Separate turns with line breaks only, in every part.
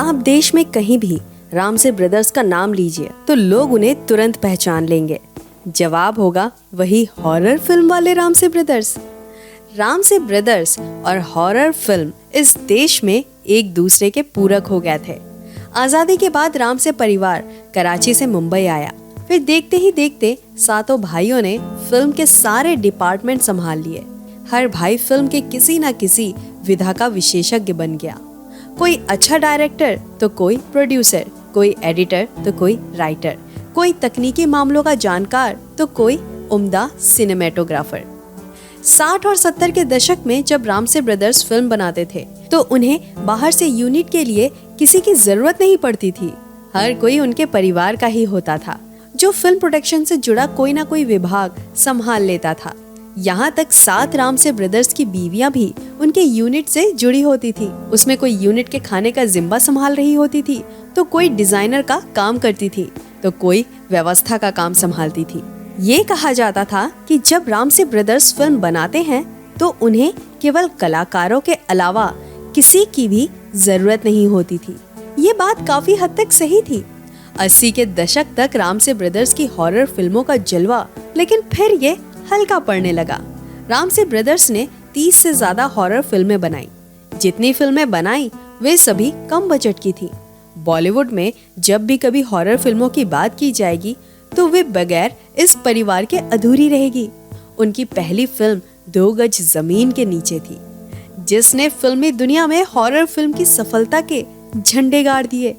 आप देश में कहीं भी रामसे ब्रदर्स का नाम लीजिए तो लोग उन्हें तुरंत पहचान लेंगे। जवाब होगा वही हॉरर फिल्म वाले रामसे ब्रदर्स। रामसे ब्रदर्स और हॉरर फिल्म इस देश में एक दूसरे के पूरक हो गए थे। आजादी के बाद रामसे परिवार कराची से मुंबई आया। फिर देखते ही देखते सातों भाइयों ने फिल्म के सारे डिपार्टमेंट संभाल लिए। हर भाई फिल्म के किसी न किसी विधा का विशेषज्ञ बन गया। कोई अच्छा डायरेक्टर तो कोई प्रोड्यूसर, कोई एडिटर तो कोई राइटर, कोई तकनीकी मामलों का जानकार तो कोई उम्दा सिनेमेटोग्राफर। 60 और 70 के दशक में जब रामसे ब्रदर्स फिल्म बनाते थे तो उन्हें बाहर से यूनिट के लिए किसी की जरूरत नहीं पड़ती थी। हर कोई उनके परिवार का ही होता था, जो फिल्म प्रोडक्शन से जुड़ा कोई ना कोई विभाग संभाल लेता था। यहाँ तक 7 रामसे ब्रदर्स की बीवियां भी उनके यूनिट से जुड़ी होती थी। उसमें कोई यूनिट के खाने का जिम्मा संभाल रही होती थी, तो कोई डिजाइनर का काम करती थी, तो कोई व्यवस्था का काम संभालती थी। ये कहा जाता था कि जब रामसे ब्रदर्स फिल्म बनाते हैं तो उन्हें केवल कलाकारों के अलावा किसी की भी जरूरत नहीं होती थी। ये बात काफी हद तक सही थी। 80 के दशक तक रामसे ब्रदर्स की हॉरर फिल्मों का जलवा, लेकिन फिर ये हल्का पड़ने लगा। रामसे ब्रदर्स ने 30 से ज्यादा हॉरर फिल्में बनाई। जितनी फिल्में बनाई वे सभी कम बजट की थी। बॉलीवुड में जब भी कभी हॉरर फिल्मों की बात की जाएगी तो वे बगैर इस परिवार के अधूरी रहेगी। उनकी पहली फिल्म 2 गज जमीन के नीचे थी, जिसने फिल्मी दुनिया में हॉरर फिल्म की सफलता के झंडे गाड़ दिए।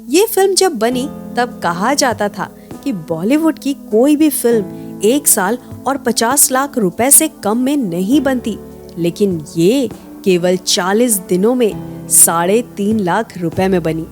ये फिल्म जब बनी तब कहा जाता था कि बॉलीवुड की कोई भी फिल्म 1 साल और 50 लाख रुपए से कम में नहीं बनती, लेकिन ये केवल 40 दिनों में 3.5 लाख रुपए में बनी।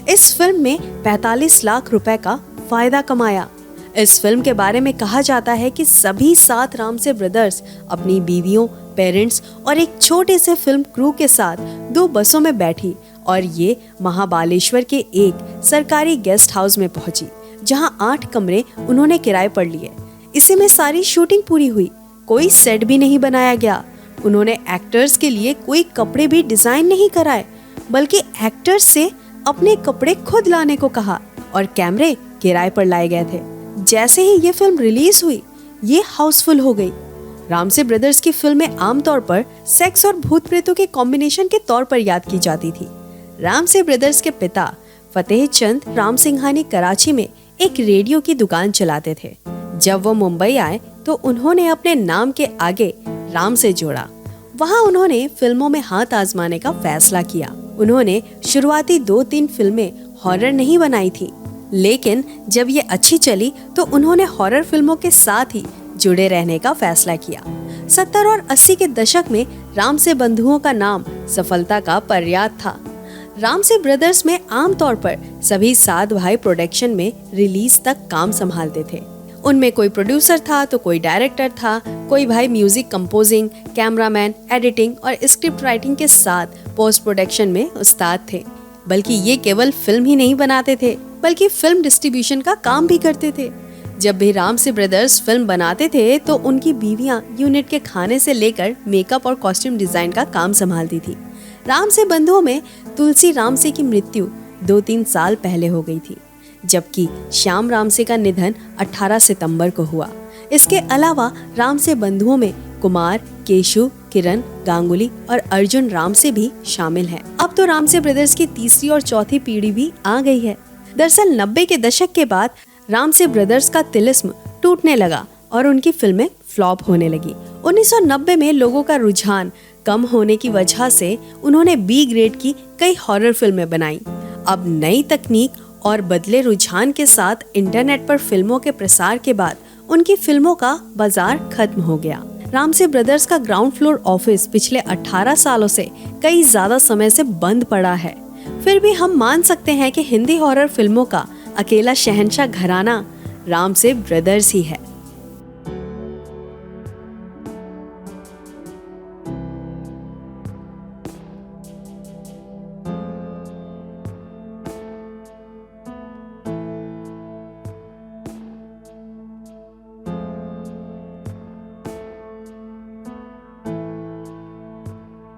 इस फिल्म में 45 लाख रुपए का फायदा कमाया। इस फिल्म के बारे में कहा जाता है कि सभी 7 रामसे ब्रदर्स अपनी बीवियों, पेरेंट्स और एक छोटे से फिल्म क्रू के साथ 2 बसों में बैठी और ये महाबालेश्वर के एक सरकारी गेस्ट हाउस में पहुंची, जहां 8 कमरे उन्होंने किराए पर लिए। इसी में सारी शूटिंग पूरी हुई। कोई सेट भी नहीं बनाया गया। उन्होंने एक्टर्स के लिए कोई कपड़े भी डिजाइन नहीं कराए, बल्कि एक्टर्स से अपने कपड़े खुद लाने को कहा और कैमरे किराए पर लाए गए थे। जैसे ही ये फिल्म रिलीज हुई, ये हाउसफुल हो गई। रामसे ब्रदर्स की फिल्में आमतौर पर सेक्स और भूत प्रेतों के कॉम्बिनेशन के तौर पर याद की जाती थी। रामसे ब्रदर्स के पिता फतेह चंद रामसिंघानी कराची में एक रेडियो की दुकान चलाते थे। जब वो मुंबई आए तो उन्होंने अपने नाम के आगे राम से जोड़ा। वहाँ उन्होंने फिल्मों में हाथ आजमाने का फैसला किया। उन्होंने शुरुआती 2-3 फिल्में हॉरर नहीं बनाई थी, लेकिन जब ये अच्छी चली तो उन्होंने हॉरर फिल्मों के साथ ही जुड़े रहने का फैसला किया। 70 और 80 के दशक में रामसे बंधुओं का नाम सफलता का पर्याय था। रामसे ब्रदर्स में आमतौर पर सभी 7 भाई प्रोडक्शन में रिलीज तक काम संभालते थे। उनमें कोई प्रोड्यूसर था तो कोई डायरेक्टर था, कोई भाई म्यूजिक कंपोजिंग, कैमरामैन, एडिटिंग और स्क्रिप्ट राइटिंग के साथ पोस्ट प्रोडक्शन में उस्ताद थे। बल्कि ये केवल फिल्म ही नहीं बनाते थे, बल्कि फिल्म डिस्ट्रीब्यूशन का काम भी करते थे। जब भी रामसे ब्रदर्स फिल्म बनाते थे तो उनकी बीवियां यूनिट के खाने से लेकर मेकअप और कॉस्ट्यूम डिजाइन का काम संभालती थी। रामसे बंधुओं में तुलसी रामसे की मृत्यु 2-3 साल पहले हो गई थी, जबकि श्याम रामसे का निधन 18 सितंबर को हुआ। इसके अलावा रामसे बंधुओं में कुमार, केशु, किरण, गांगुली और अर्जुन रामसे भी शामिल हैं। अब तो रामसे ब्रदर्स की तीसरी और चौथी पीढ़ी भी आ गई है। दरअसल 90 के दशक के बाद रामसे ब्रदर्स का तिलिस्म टूटने लगा और उनकी फिल्में फ्लॉप होने लगी। 1990 में लोगों का रुझान कम होने की वजह से उन्होंने बी ग्रेड की कई हॉरर फिल्में बनाई। अब नई तकनीक और बदले रुझान के साथ इंटरनेट पर फिल्मों के प्रसार के बाद उनकी फिल्मों का बाजार खत्म हो गया। रामसे ब्रदर्स का ग्राउंड फ्लोर ऑफिस पिछले 18 सालों से कई ज्यादा समय से बंद पड़ा है। फिर भी हम मान सकते हैं कि हिंदी हॉरर फिल्मों का अकेला शहंशाह घराना रामसे ब्रदर्स ही है।